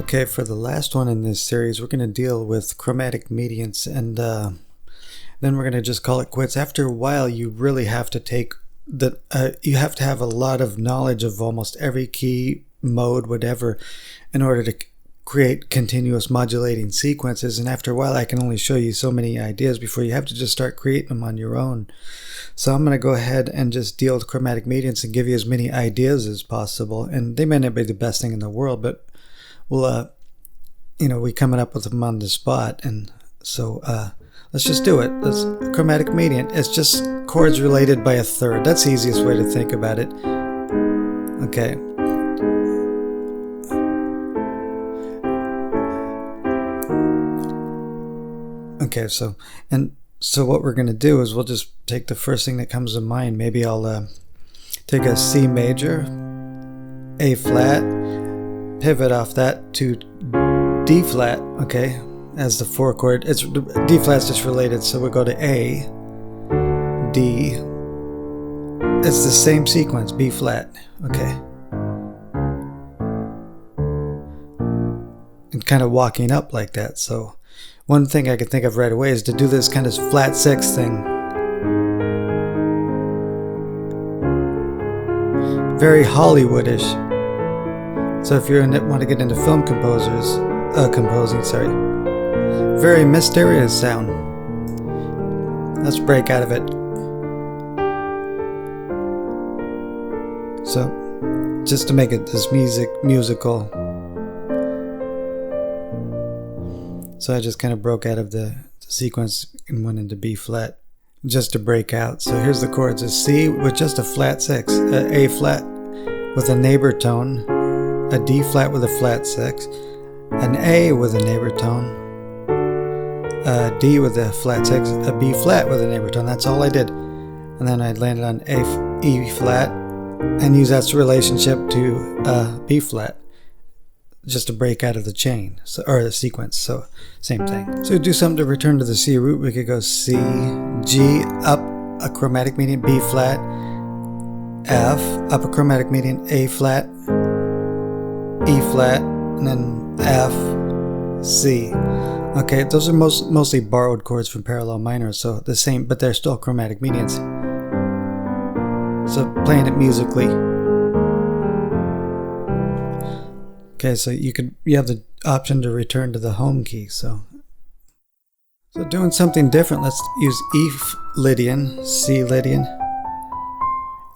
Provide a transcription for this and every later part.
Okay, for the last one in this series, we're going to deal with chromatic mediants, and then we're going to just call it quits. After a while, you really have to take you have to have a lot of knowledge of almost every key, mode, whatever, in order to create continuous modulating sequences. And after a while, I can only show you so many ideas before you have to just start creating them on your own. So I'm going to go ahead and just deal with chromatic mediants and give you as many ideas as possible. And they may not be the best thing in the world, but we'll, we coming up with them on the spot. And so let's just do it. Let's chromatic mediant. It's just chords related by a third. That's the easiest way to think about it. Okay. Okay, so what we're going to do is we'll just take the first thing that comes to mind. Maybe I'll take a C major, A flat, pivot off that to D flat, okay, as the 4 chord. It's D flat's just related, so we'll go to A, D. It's the same sequence, B flat, okay. And kind of walking up like that, so one thing I could think of right away is to do this kind of flat 6 thing. Very Hollywoodish. So if you want to get into film composing, very mysterious sound. Let's break out of it. So, just to make it this musical. So I just kind of broke out of the sequence and went into B flat just to break out. So here's the chords. A C with just a flat 6, a flat with a neighbor tone, a D flat with a flat 6, an A with a neighbor tone, a D with a flat 6, a B flat with a neighbor tone. That's all I did. And then I landed on E flat and use that relationship to B flat, just to break out of the chain, or the sequence. So same thing. So to do something to return to the C root, we could go C, G, up a chromatic median, B flat, F, up a chromatic median, A flat, E flat, and then F, C. Okay, those are mostly borrowed chords from parallel minor, so the same, but they're still chromatic medians. So playing it musically. Okay, so you have the option to return to the home key. So doing something different, let's use E Lydian, C Lydian,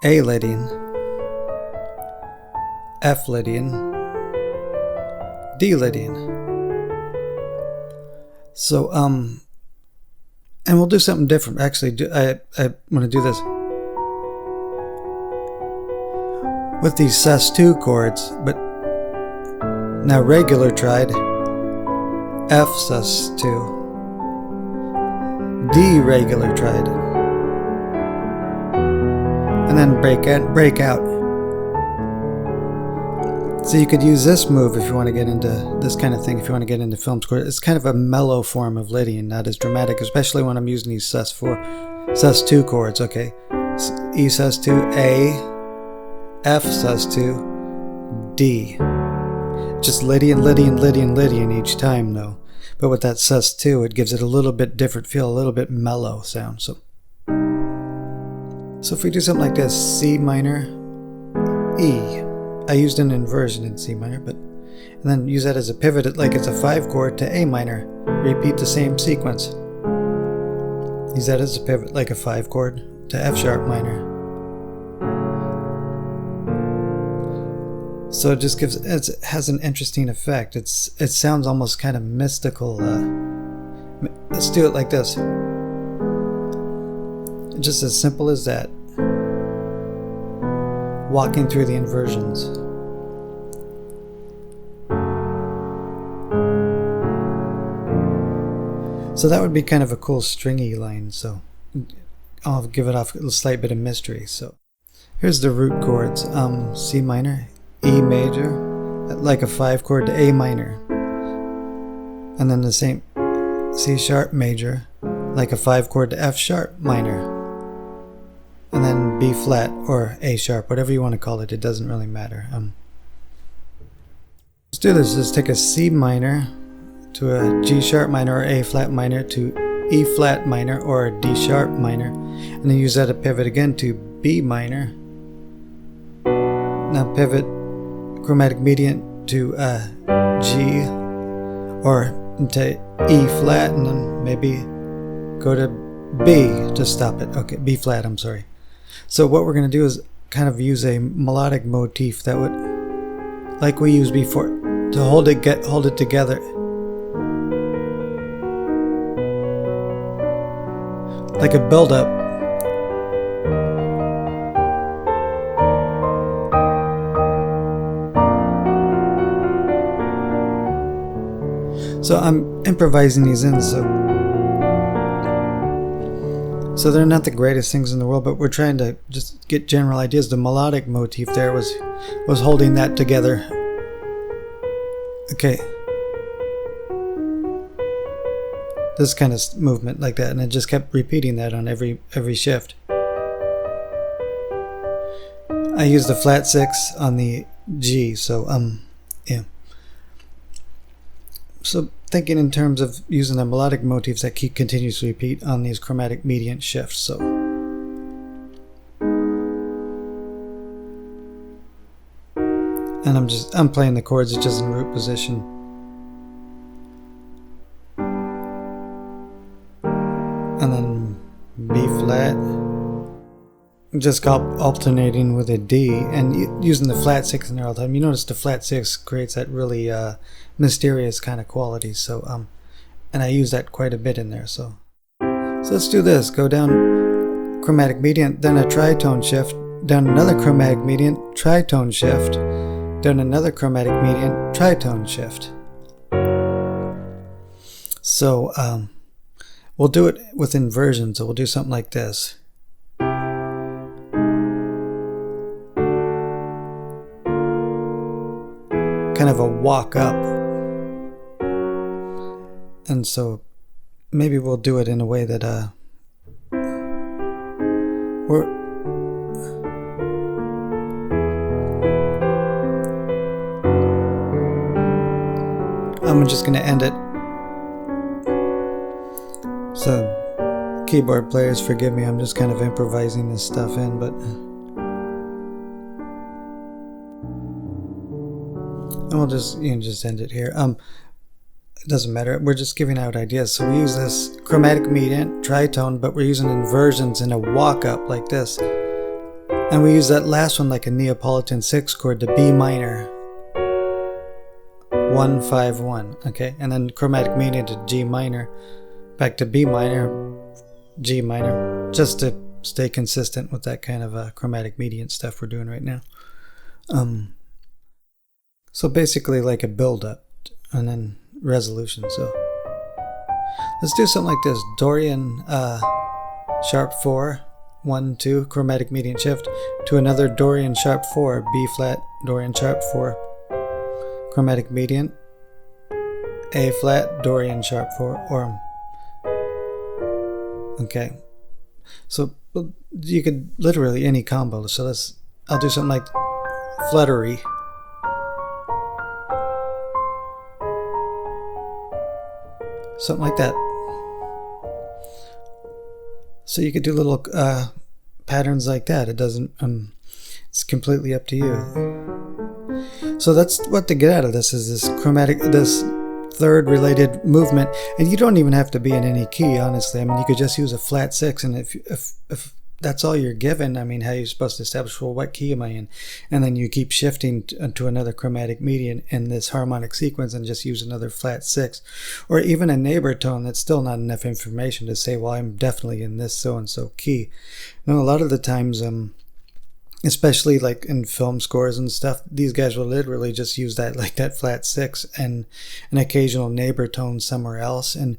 A Lydian, F Lydian, D Lydian. So and we'll do something different. Actually, I want to do this with these sus2 chords, but now regular tried, F sus2, D regular tried, and then break out. So you could use this move if you want to get into this kind of thing, if you want to get into film score. It's kind of a mellow form of Lydian, not as dramatic, especially when I'm using these sus2 chords, okay? E sus2, A, F sus2, D. Just Lydian, Lydian, Lydian, Lydian each time, though. But with that sus2, it gives it a little bit different feel, a little bit mellow sound. So if we do something like this, C minor, E. I used an inversion in C minor, and then use that as a pivot, like it's a 5 chord to A minor. Repeat the same sequence. Use that as a pivot, like a 5 chord to F sharp minor. So it just has an interesting effect. It sounds almost kind of mystical. Let's do it like this. Just as simple as that. Walking through the inversions. So that would be kind of a cool stringy line. So I'll give it off a slight bit of mystery. So here's the root chords. C minor, E major, like a 5 chord to A minor, and then the same C sharp major, like a 5 chord to F sharp minor, and then B flat or A sharp, whatever you want to call it. It doesn't really matter. Let's do this. Let's take a C minor to a G sharp minor or A flat minor to E flat minor or a D sharp minor, and then use that to pivot again to B minor. Now pivot chromatic median to G or to E flat, and then maybe go to B to stop it. Okay, B flat, I'm sorry. So what we're going to do is kind of use a melodic motif that would, like we used before, to hold it together. Like a build up. So I'm improvising these in, so they're not the greatest things in the world, but we're trying to just get general ideas. The melodic motif there was holding that together. Okay. This kind of movement like that, and it just kept repeating that on every shift. I used the flat 6 on the G, so yeah. So thinking in terms of using the melodic motifs that continues to repeat on these chromatic median shifts. So and I'm playing the chords just in root position. And then B flat. Just alternating with a D and using the flat 6 in there all the time. You notice the flat 6 creates that really mysterious kind of quality. So and I use that quite a bit in there. So let's do this. Go down chromatic median, then a tritone shift, down another chromatic median, tritone shift, down another chromatic median, tritone shift. So we'll do it with inversion. So we'll do something like this. Kind of a walk up, and so maybe we'll do it in a way that I'm just going to end it. So keyboard players, forgive me, I'm just kind of improvising this stuff in, but and we'll just end it here. It doesn't matter. We're just giving out ideas. So we use this chromatic median, tritone, but we're using inversions in a walk up like this. And we use that last one like a Neapolitan 6 chord to B minor. 1 5 1. Okay, and then chromatic median to G minor, back to B minor, G minor, just to stay consistent with that kind of chromatic median stuff we're doing right now. So basically like a build-up and then resolution. So let's do something like this. Dorian sharp 4, 1, 2, chromatic median shift to another Dorian sharp 4, B flat, Dorian sharp 4, chromatic median, A flat, Dorian sharp 4, or okay. So you could literally any combo. So I'll do something like fluttery. Something like that. So you could do little patterns like that. It doesn't. It's completely up to you. So that's what to get out of this is this third related movement, and you don't even have to be in any key. Honestly, I mean, you could just use a flat 6, and if that's all you're given, I mean, how are you supposed to establish, well, what key am I in? And then you keep shifting to another chromatic median in this harmonic sequence and just use another flat 6. Or even a neighbor tone, that's still not enough information to say, well, I'm definitely in this so-and-so key. No, a lot of the times, especially like in film scores and stuff, these guys will literally just use that, like that flat 6 and an occasional neighbor tone somewhere else, and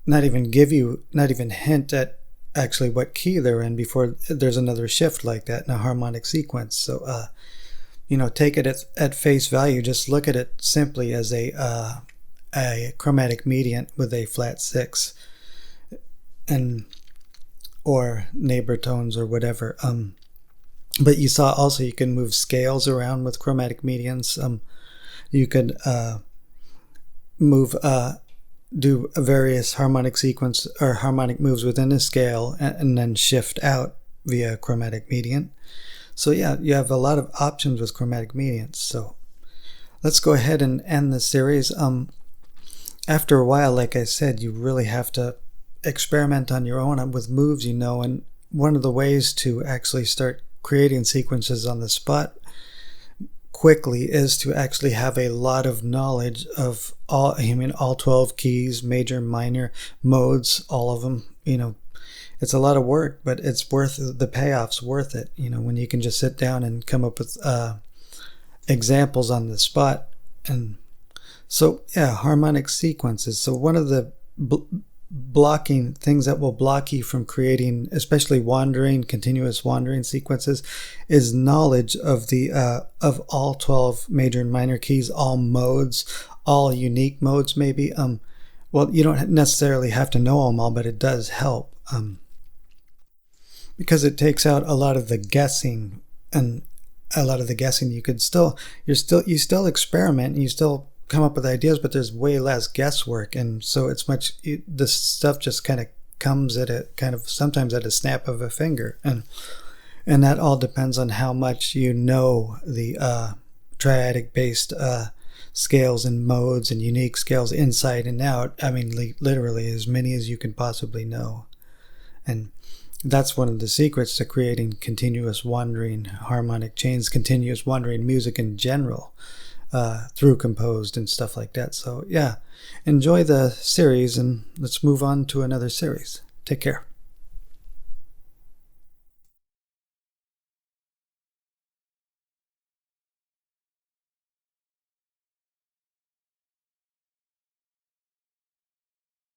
not even hint at actually what key they're in before there's another shift like that in a harmonic sequence. So take it at face value. Just look at it simply as a chromatic median with a flat 6 and or neighbor tones or whatever. But you saw also you can move scales around with chromatic medians. You could do various harmonic sequence or harmonic moves within a scale and then shift out via chromatic median. So yeah, you have a lot of options with chromatic medians. So let's go ahead and end the series. After a while, like I said, you really have to experiment on your own with moves, and one of the ways to actually start creating sequences on the spot quickly is to actually have a lot of knowledge of all 12 keys, major, minor, modes, all of them. It's a lot of work, but it's the payoff's worth it, when you can just sit down and come up with examples on the spot. And so yeah, harmonic sequences. So one of the blocking things that will block you from creating, especially continuous wandering sequences, is knowledge of of all 12 major and minor keys, all modes, all unique modes maybe. Well, you don't necessarily have to know them all, but it does help, because it takes out a lot of the guessing. And a lot of the guessing, you still experiment and you still come up with ideas, but there's way less guesswork, and so this stuff just kind of comes sometimes at a snap of a finger, and that all depends on how much you know the triadic based scales and modes and unique scales inside and out. Literally as many as you can possibly know. And that's one of the secrets to creating continuous wandering harmonic chains, continuous wandering music in general, through composed and stuff like that. So yeah, enjoy the series, and let's move on to another series. Take care.